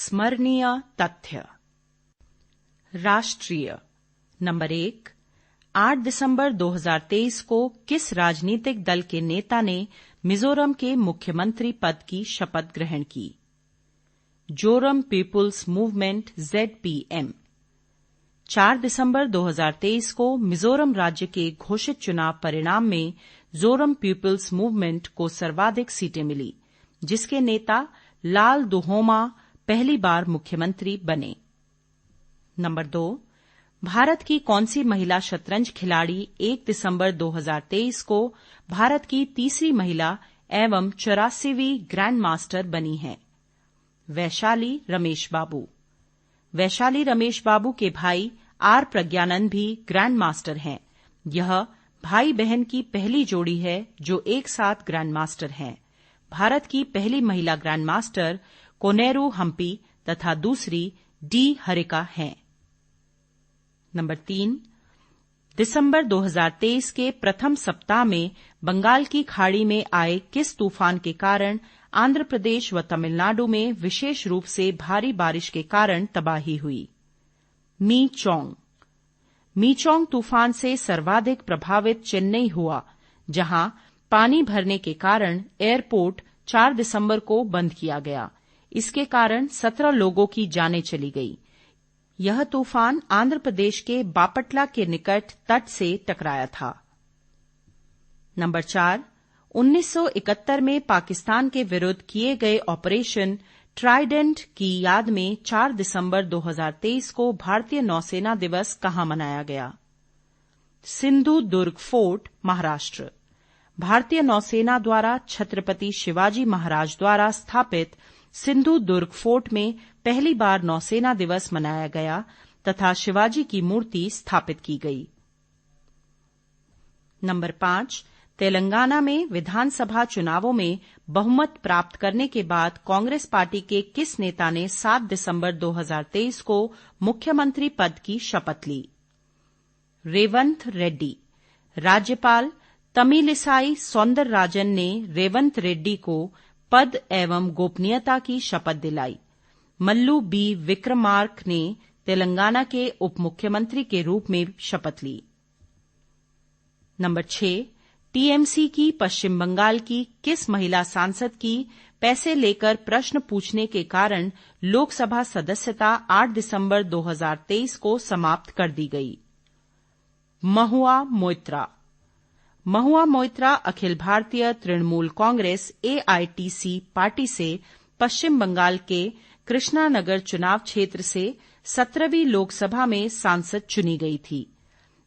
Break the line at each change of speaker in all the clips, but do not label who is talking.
स्मरणीय तथ्य। राष्ट्रीय नंबर 1, 8 दिसंबर 2023 को किस राजनीतिक दल के नेता ने मिजोरम के मुख्यमंत्री पद की शपथ ग्रहण की? जोरम पीपुल्स मूवमेंट ZPM। 4 दिसंबर 2023 को मिजोरम राज्य के घोषित चुनाव परिणाम में जोरम पीपुल्स मूवमेंट को सर्वाधिक सीटें मिली, जिसके नेता लाल दुहोमा पहली बार मुख्यमंत्री बने। नंबर 2, भारत की कौन सी महिला शतरंज खिलाड़ी 1 दिसंबर 2023 को भारत की तीसरी महिला एवं 84वीं ग्रैंड मास्टर बनी है? वैशाली रमेश बाबू। वैशाली रमेश बाबू के भाई आर प्रज्ञानंद भी ग्रैंड मास्टर हैं। यह भाई बहन की पहली जोड़ी है जो एक साथ ग्रैंड मास्टर हैं। भारत की पहली महिला ग्रैंड मास्टर कोनेरू हम्पी तथा दूसरी डी हरिका हैं। नंबर 3, दिसंबर 2023 के प्रथम सप्ताह में बंगाल की खाड़ी में आए किस तूफान के कारण आंध्र प्रदेश व तमिलनाडु में विशेष रूप से भारी बारिश के कारण तबाही हुई? मीचोंग। मीचोंग तूफान से सर्वाधिक प्रभावित चेन्नई हुआ, जहां पानी भरने के कारण एयरपोर्ट 4 दिसंबर को बंद किया गया। इसके कारण 17 लोगों की जानें चली गई। यह तूफान आंध्र प्रदेश के बापटला के निकट तट से टकराया था। नंबर 4, 1971 में पाकिस्तान के विरुद्ध किए गए ऑपरेशन ट्राइडेंट की याद में 4 दिसंबर 2023 को भारतीय नौसेना दिवस कहाँ मनाया गया? सिंधु दुर्ग फोर्ट, महाराष्ट्र। भारतीय नौसेना द्वारा छत्रपति शिवाजी महाराज द्वारा स्थापित सिंधु दुर्ग फोर्ट में पहली बार नौसेना दिवस मनाया गया तथा शिवाजी की मूर्ति स्थापित की गई। नंबर 5, तेलंगाना में विधानसभा चुनावों में बहुमत प्राप्त करने के बाद कांग्रेस पार्टी के किस नेता ने 7 दिसंबर 2023 को मुख्यमंत्री पद की शपथ ली? रेवंत रेड्डी। राज्यपाल तमिलिसाई सौंदरराजन ने रेवंत रेड्डी को पद एवं गोपनीयता की शपथ दिलाई। मल्लू बी विक्रमार्क ने तेलंगाना के उप मुख्यमंत्री के रूप में शपथ ली। नंबर 6, टीएमसी की पश्चिम बंगाल की किस महिला सांसद की पैसे लेकर प्रश्न पूछने के कारण लोकसभा सदस्यता 8 दिसंबर 2023 को समाप्त कर दी गई? महुआ मोइत्रा। महुआ मोइत्रा अखिल भारतीय तृणमूल कांग्रेस AITC पार्टी से पश्चिम बंगाल के कृष्णानगर चुनाव क्षेत्र से 17वीं लोकसभा में सांसद चुनी गई थी।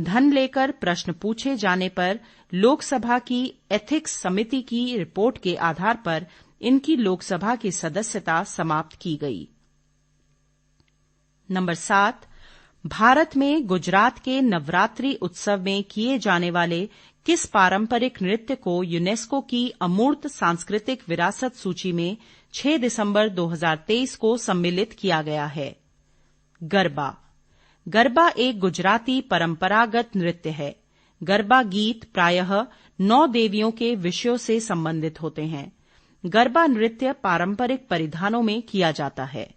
धन लेकर प्रश्न पूछे जाने पर लोकसभा की एथिक्स समिति की रिपोर्ट के आधार पर इनकी लोकसभा की सदस्यता समाप्त की गई। नंबर 7, भारत में गुजरात के नवरात्रि उत्सव में किए जाने वाले किस पारंपरिक नृत्य को यूनेस्को की अमूर्त सांस्कृतिक विरासत सूची में 6 दिसंबर 2023 को सम्मिलित किया गया है? गरबा। गरबा एक गुजराती परंपरागत नृत्य है। गरबा गीत प्रायः 9 देवियों के विषयों से संबंधित होते हैं। गरबा नृत्य पारंपरिक परिधानों में किया जाता है।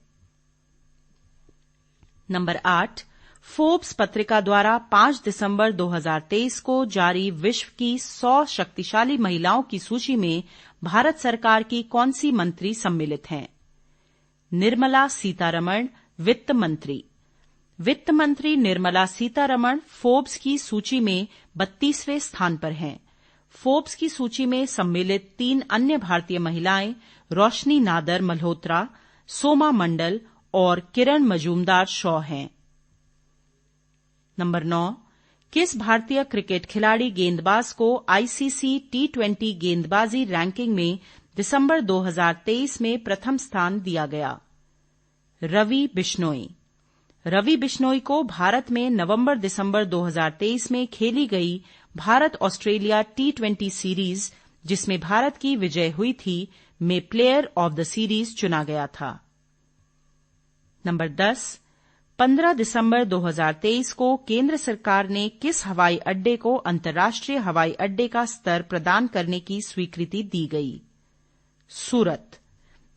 नंबर 8, फोर्ब्स पत्रिका द्वारा 5 दिसंबर 2023 को जारी विश्व की 100 शक्तिशाली महिलाओं की सूची में भारत सरकार की कौन सी मंत्री सम्मिलित हैं? निर्मला सीतारमण, वित्त मंत्री। वित्त मंत्री निर्मला सीतारमण फोर्ब्स की सूची में 32वें स्थान पर हैं। फोर्ब्स की सूची में सम्मिलित 3 अन्य भारतीय महिलाएं रोशनी नादर मल्होत्रा, सोमा मंडल और किरण मजूमदार शॉ हैं। नंबर 9, किस भारतीय क्रिकेट खिलाड़ी गेंदबाज को ICC T20 गेंदबाजी रैंकिंग में दिसंबर 2023 में प्रथम स्थान दिया गया? रवि बिश्नोई। रवि बिश्नोई को भारत में नवंबर-दिसंबर 2023 में खेली गई भारत ऑस्ट्रेलिया T20 सीरीज, जिसमें भारत की विजय हुई थी, में प्लेयर ऑफ द सीरीज चुना गया था। नंबर 10, 15 दिसंबर 2023 को केंद्र सरकार ने किस हवाई अड्डे को अंतर्राष्ट्रीय हवाई अड्डे का स्तर प्रदान करने की स्वीकृति दी गई? सूरत।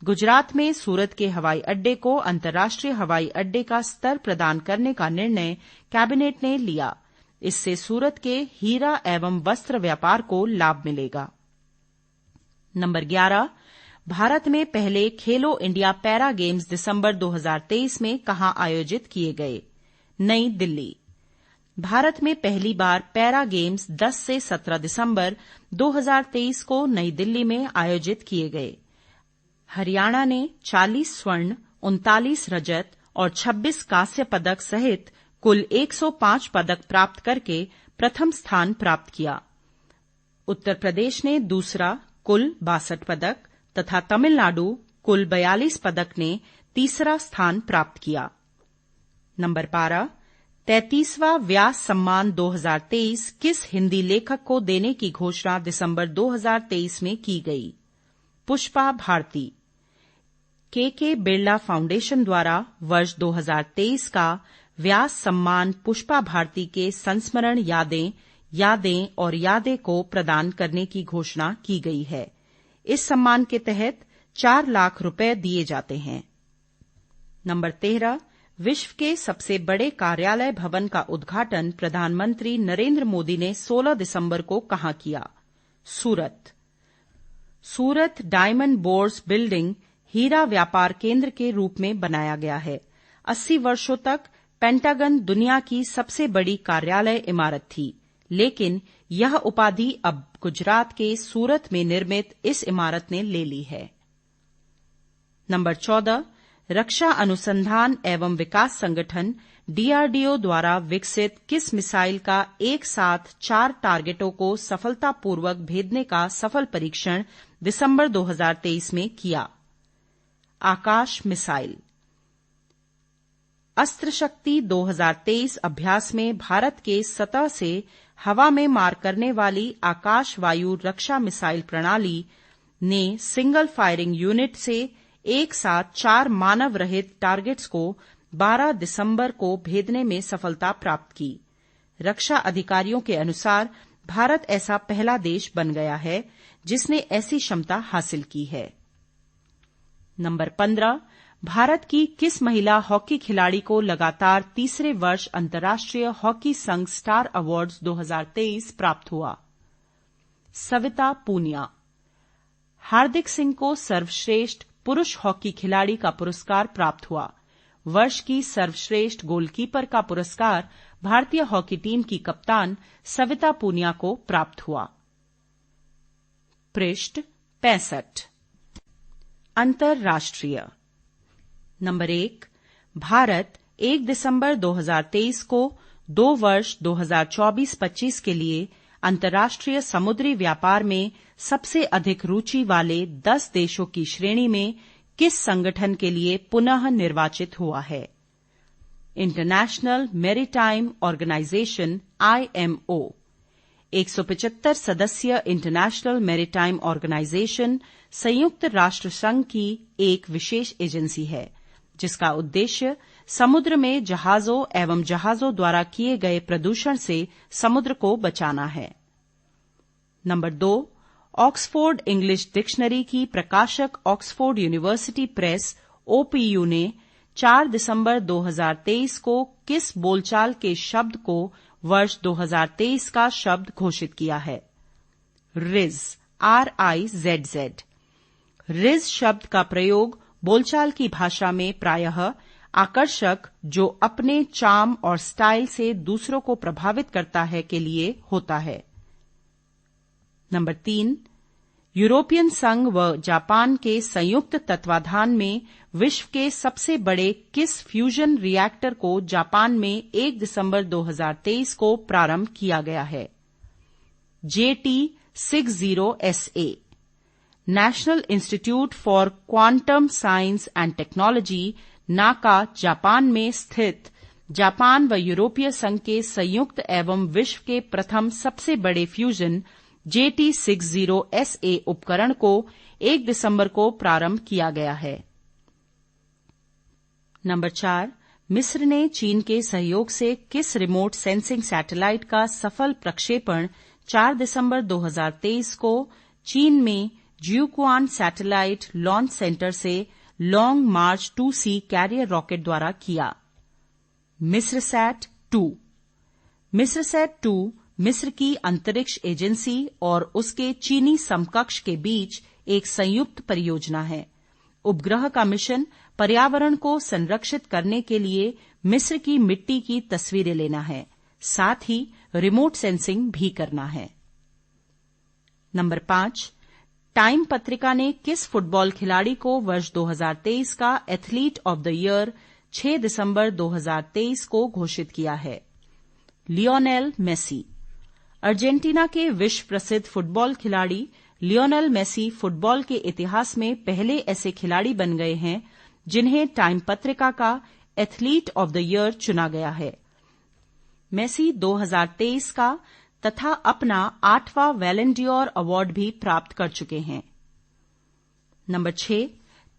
गुजरात में सूरत के हवाई अड्डे को अंतर्राष्ट्रीय हवाई अड्डे का स्तर प्रदान करने का निर्णय कैबिनेट ने लिया। इससे सूरत के हीरा एवं वस्त्र व्यापार को लाभ मिलेगा। नंबर 11, भारत में पहले खेलो इंडिया पैरा गेम्स दिसंबर 2023 में कहां आयोजित किए गए? नई दिल्ली। भारत में पहली बार पैरा गेम्स 10 से 17 दिसंबर 2023 को नई दिल्ली में आयोजित किए गए। हरियाणा ने 40 स्वर्ण, 39 रजत और 26 कांस्य पदक सहित कुल 105 पदक प्राप्त करके प्रथम स्थान प्राप्त किया। उत्तर प्रदेश ने दूसरा, कुल 62 पदक तथा तमिलनाडु कुल 42 पदक ने तीसरा स्थान प्राप्त किया। नंबर 12, 33वां व्यास सम्मान 2023 किस हिंदी लेखक को देने की घोषणा दिसंबर 2023 में की गई? पुष्पा भारती। के बिरला फाउंडेशन द्वारा वर्ष 2023 का व्यास सम्मान पुष्पा भारती के संस्मरण यादें और यादें को प्रदान करने की घोषणा की गई है। इस सम्मान के तहत 4 लाख रुपए दिए जाते हैं। नंबर 13, विश्व के सबसे बड़े कार्यालय भवन का उद्घाटन प्रधानमंत्री नरेंद्र मोदी ने 16 दिसंबर को कहां किया? सूरत। सूरत डायमंड बोर्स बिल्डिंग हीरा व्यापार केंद्र के रूप में बनाया गया है। 80 वर्षों तक पेंटागन दुनिया की सबसे बड़ी कार्यालय इमारत थी, लेकिन यह उपाधि अब गुजरात के सूरत में निर्मित इस इमारत ने ले ली है। नंबर 14, रक्षा अनुसंधान एवं विकास संगठन डीआरडीओ द्वारा विकसित किस मिसाइल का एक साथ 4 टारगेटों को सफलतापूर्वक भेदने का सफल परीक्षण दिसंबर 2023 में किया? आकाश मिसाइल। अस्त्र शक्ति 2023 अभ्यास में भारत के सतह से हवा में मार करने वाली आकाश वायु रक्षा मिसाइल प्रणाली ने सिंगल फायरिंग यूनिट से एक साथ 4 मानव रहित टारगेट्स को 12 दिसंबर को भेदने में सफलता प्राप्त की। रक्षा अधिकारियों के अनुसार भारत ऐसा पहला देश बन गया है जिसने ऐसी क्षमता हासिल की है। नंबर 15, भारत की किस महिला हॉकी खिलाड़ी को लगातार तीसरे वर्ष अंतर्राष्ट्रीय हॉकी संघ स्टार अवार्ड्स 2023 प्राप्त हुआ? सविता पूनिया। हार्दिक सिंह को सर्वश्रेष्ठ पुरुष हॉकी खिलाड़ी का पुरस्कार प्राप्त हुआ। वर्ष की सर्वश्रेष्ठ गोलकीपर का पुरस्कार भारतीय हॉकी टीम की कप्तान सविता पूनिया को प्राप्त हुआ। पृष्ठ 65। अंतर्राष्ट्रीय। नंबर 1, भारत 1 दिसंबर 2023 को 2 वर्ष 2024-25 के लिए अंतर्राष्ट्रीय समुद्री व्यापार में सबसे अधिक रुचि वाले 10 देशों की श्रेणी में किस संगठन के लिए पुनः निर्वाचित हुआ है? International maritime organisation IMO। 175 सदस्यीय इंटरनेशनल मैरीटाइम ऑर्गेनाइजेशन संयुक्त राष्ट्र संघ की एक विशेष एजेंसी है जिसका उद्देश्य समुद्र में जहाजों एवं जहाजों द्वारा किए गए प्रदूषण से समुद्र को बचाना है। नंबर 2, ऑक्सफोर्ड इंग्लिश डिक्शनरी की प्रकाशक ऑक्सफोर्ड यूनिवर्सिटी प्रेस OPU ने 4 दिसंबर 2023 को किस बोलचाल के शब्द को वर्ष 2023 का शब्द घोषित किया है? Ridge, RIZZ। रिज शब्द का प्रयोग बोलचाल की भाषा में प्रायः आकर्षक, जो अपने चार्म और स्टाइल से दूसरों को प्रभावित करता है, के लिए होता है। नंबर 3, यूरोपियन संघ व जापान के संयुक्त तत्वाधान में विश्व के सबसे बड़े किस फ्यूजन रिएक्टर को जापान में 1 दिसंबर 2023 को प्रारंभ किया गया है? JT60SA। National institute for quantum science and technology नाका जापान में स्थित जापान व यूरोपीय संघ के संयुक्त एवं विश्व के प्रथम सबसे बड़े फ्यूजन JT60SA उपकरण को 1 दिसंबर को प्रारंभ किया गया है। नंबर 4, मिस्र ने चीन के सहयोग से किस रिमोट सेंसिंग सैटेलाइट का सफल प्रक्षेपण 4 दिसंबर 2023 को चीन में जियुक्वान सैटेलाइट लॉन्च सेंटर से लॉन्ग मार्च 2C कैरियर रॉकेट द्वारा किया। मिस्रसैट 2 मिस्रसैट 2 मिस्र की अंतरिक्ष एजेंसी और उसके चीनी समकक्ष के बीच एक संयुक्त परियोजना है। उपग्रह का मिशन पर्यावरण को संरक्षित करने के लिए मिस्र की मिट्टी की तस्वीरें लेना है, साथ ही रिमोट सेंसिंग भी करना है। नंबर 5, टाइम पत्रिका ने किस फुटबॉल खिलाड़ी को वर्ष 2023 का एथलीट ऑफ द ईयर 6 दिसंबर 2023 को घोषित किया है? Lionel Messi. अर्जेंटीना के विश्व प्रसिद्ध फुटबॉल खिलाड़ी लियोनेल मेसी फुटबॉल के इतिहास में पहले ऐसे खिलाड़ी बन गए हैं जिन्हें टाइम पत्रिका का एथलीट ऑफ द ईयर चुना गया है। मेसी 2023 का तथा अपना 8वां बैलन ड'ओर अवार्ड भी प्राप्त कर चुके हैं। नंबर 6,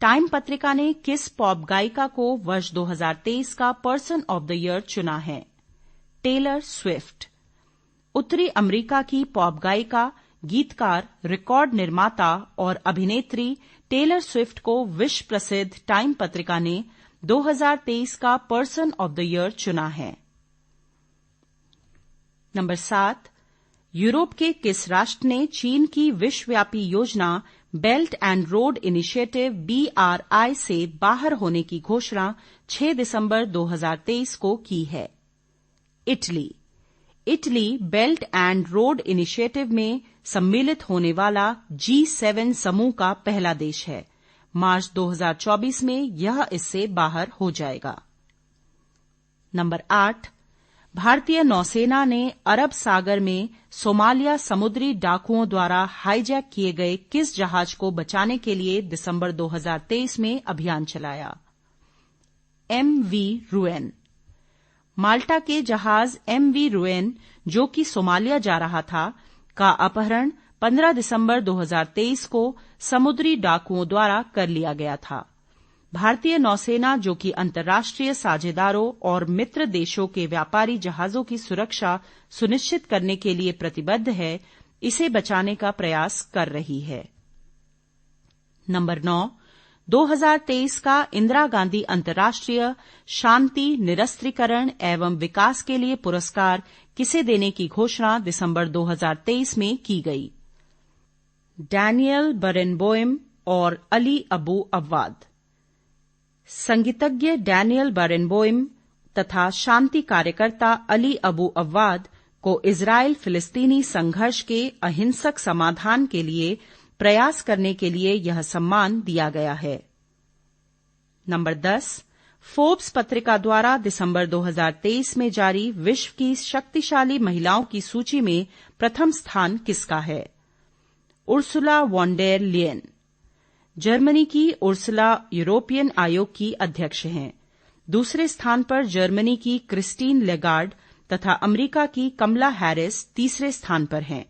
टाइम पत्रिका ने किस पॉप गायिका को वर्ष 2023 का पर्सन ऑफ द ईयर चुना है? Taylor Swift. उत्तरी अमेरिका की पॉप गायिका, गीतकार, रिकॉर्ड निर्माता और अभिनेत्री टेलर स्विफ्ट को विश्व प्रसिद्ध टाइम पत्रिका ने 2023 का पर्सन ऑफ द ईयर चुना है। नंबर 7, यूरोप के किस राष्ट्र ने चीन की विश्वव्यापी योजना belt and road initiative BRI से बाहर होने की घोषणा 6 दिसंबर 2023 को की है? Italy. Italy belt and road initiative में सम्मिलित होने वाला G7 समूह का पहला देश है। मार्च 2024 में यह इससे बाहर हो जाएगा। नंबर 8, भारतीय नौसेना ने अरब सागर में सोमालिया समुद्री डाकुओं द्वारा हाईजैक किए गए किस जहाज को बचाने के लिए दिसंबर 2023 में अभियान चलाया? MV ruin. माल्टा के जहाज MV रुएन, जो कि सोमालिया जा रहा था, का अपहरण 15 दिसंबर 2023 को समुद्री डाकुओं द्वारा कर लिया गया था। भारतीय नौसेना, जो कि अंतर्राष्ट्रीय साझेदारों और मित्र देशों के व्यापारी जहाजों की सुरक्षा सुनिश्चित करने के लिए प्रतिबद्ध है, इसे बचाने का प्रयास कर रही है। नंबर 9, 2023 का इंदिरा गांधी अंतर्राष्ट्रीय शांति, निरस्त्रीकरण एवं विकास के लिए पुरस्कार किसे देने की घोषणा दिसंबर 2023 में की गई? डैनियल बरेनबोइम और अली अबू अव्वाद। संगीतज्ञ डैनियल बरेनबोइम तथा शांति कार्यकर्ता अली अबू अव्वाद को इजराइल फिलिस्तीनी संघर्ष के अहिंसक समाधान के लिए प्रयास करने के लिए यह सम्मान दिया गया है। नंबर 10, फोर्ब्स पत्रिका द्वारा दिसंबर 2023 में जारी विश्व की शक्तिशाली महिलाओं की सूची में प्रथम स्थान किसका है? Ursula von der Leyen. Germany की उर्सुला यूरोपियन आयोग की अध्यक्ष हैं। दूसरे स्थान पर जर्मनी की क्रिस्टीन लेगार्ड तथा अमेरिका की कमला हैरिस तीसरे स्थान पर हैं।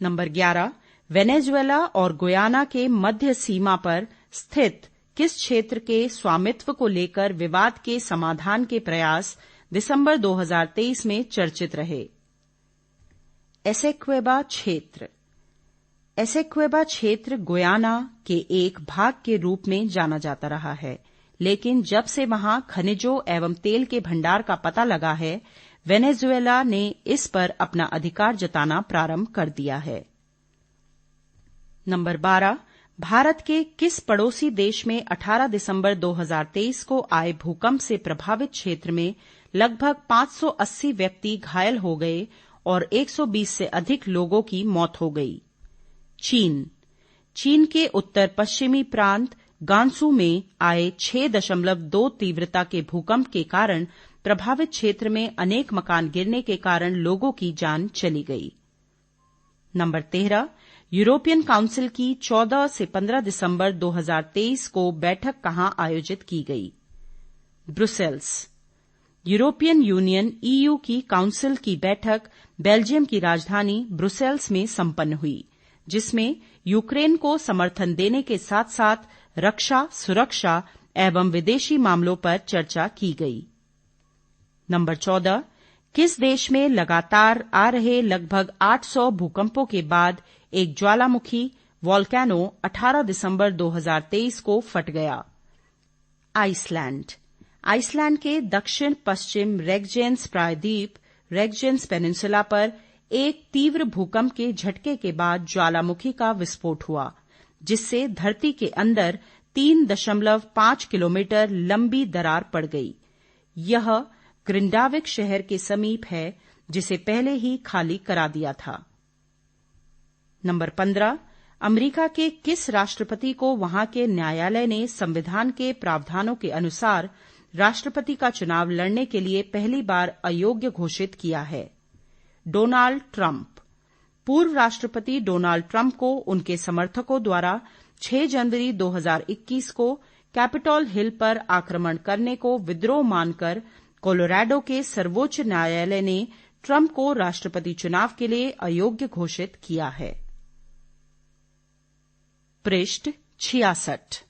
नंबर 11, वेनेजुएला और गुयाना के मध्य सीमा पर स्थित किस क्षेत्र के स्वामित्व को लेकर विवाद के समाधान के प्रयास दिसंबर 2023 में चर्चित रहे? एसेक्वेबा क्षेत्र। एसेक्वेबा क्षेत्र गुयाना के एक भाग के रूप में जाना जाता रहा है, लेकिन जब से वहां खनिजों एवं तेल के भंडार का पता लगा है, वेनेजुएला ने इस पर अपना अधिकार जताना प्रारंभ कर दिया है। नंबर 12, भारत के किस पड़ोसी देश में 18 दिसंबर 2023 को आए भूकंप से प्रभावित क्षेत्र में लगभग 580 व्यक्ति घायल हो गए और 120 से अधिक लोगों की मौत हो गई? चीन। चीन के उत्तर पश्चिमी प्रांत गांसू में आए 6.2 तीव्रता के भूकंप के कारण प्रभावित क्षेत्र में अनेक मकान गिरने के कारण लोगों की जान चली गई। नंबर 13, यूरोपियन काउंसिल की 14 से 15 दिसंबर 2023 को बैठक कहां आयोजित की गई? ब्रुसेल्स। यूरोपियन यूनियन EU की काउंसिल की बैठक बेल्जियम की राजधानी ब्रुसेल्स में संपन्न हुई, जिसमें यूक्रेन को समर्थन देने के साथ साथ रक्षा, सुरक्षा एवं विदेशी मामलों पर चर्चा की गई। नंबर 14, किस देश में लगातार आ रहे लगभग 800 भूकंपों के बाद एक ज्वालामुखी वोल्केनो 18 दिसंबर 2023 को फट गया। आइसलैंड के दक्षिण पश्चिम रेगजेंस प्रायद्वीप रेगजेंस पेनिनसुला पर एक तीव्र भूकंप के झटके के बाद ज्वालामुखी का विस्फोट हुआ, जिससे धरती के अंदर 3.5 किलोमीटर लंबी दरार पड़ गई। यह ग्रिंडाविक शहर के समीप है, जिसे पहले ही खाली करा दिया था। नंबर 15, अमेरिका के किस राष्ट्रपति को वहां के न्यायालय ने संविधान के प्रावधानों के अनुसार राष्ट्रपति का चुनाव लड़ने के लिए पहली बार अयोग्य घोषित किया है? Donald Trump. पूर्व राष्ट्रपति डोनाल्ड ट्रंप को उनके समर्थकों द्वारा 6 जनवरी 2021 को कैपिटॉल हिल पर आक्रमण करने को विद्रोह मानकर कोलोराडो के सर्वोच्च न्यायालय ने ट्रंप को राष्ट्रपति चुनाव के लिए अयोग्य घोषित किया है। पृष्ठ 66।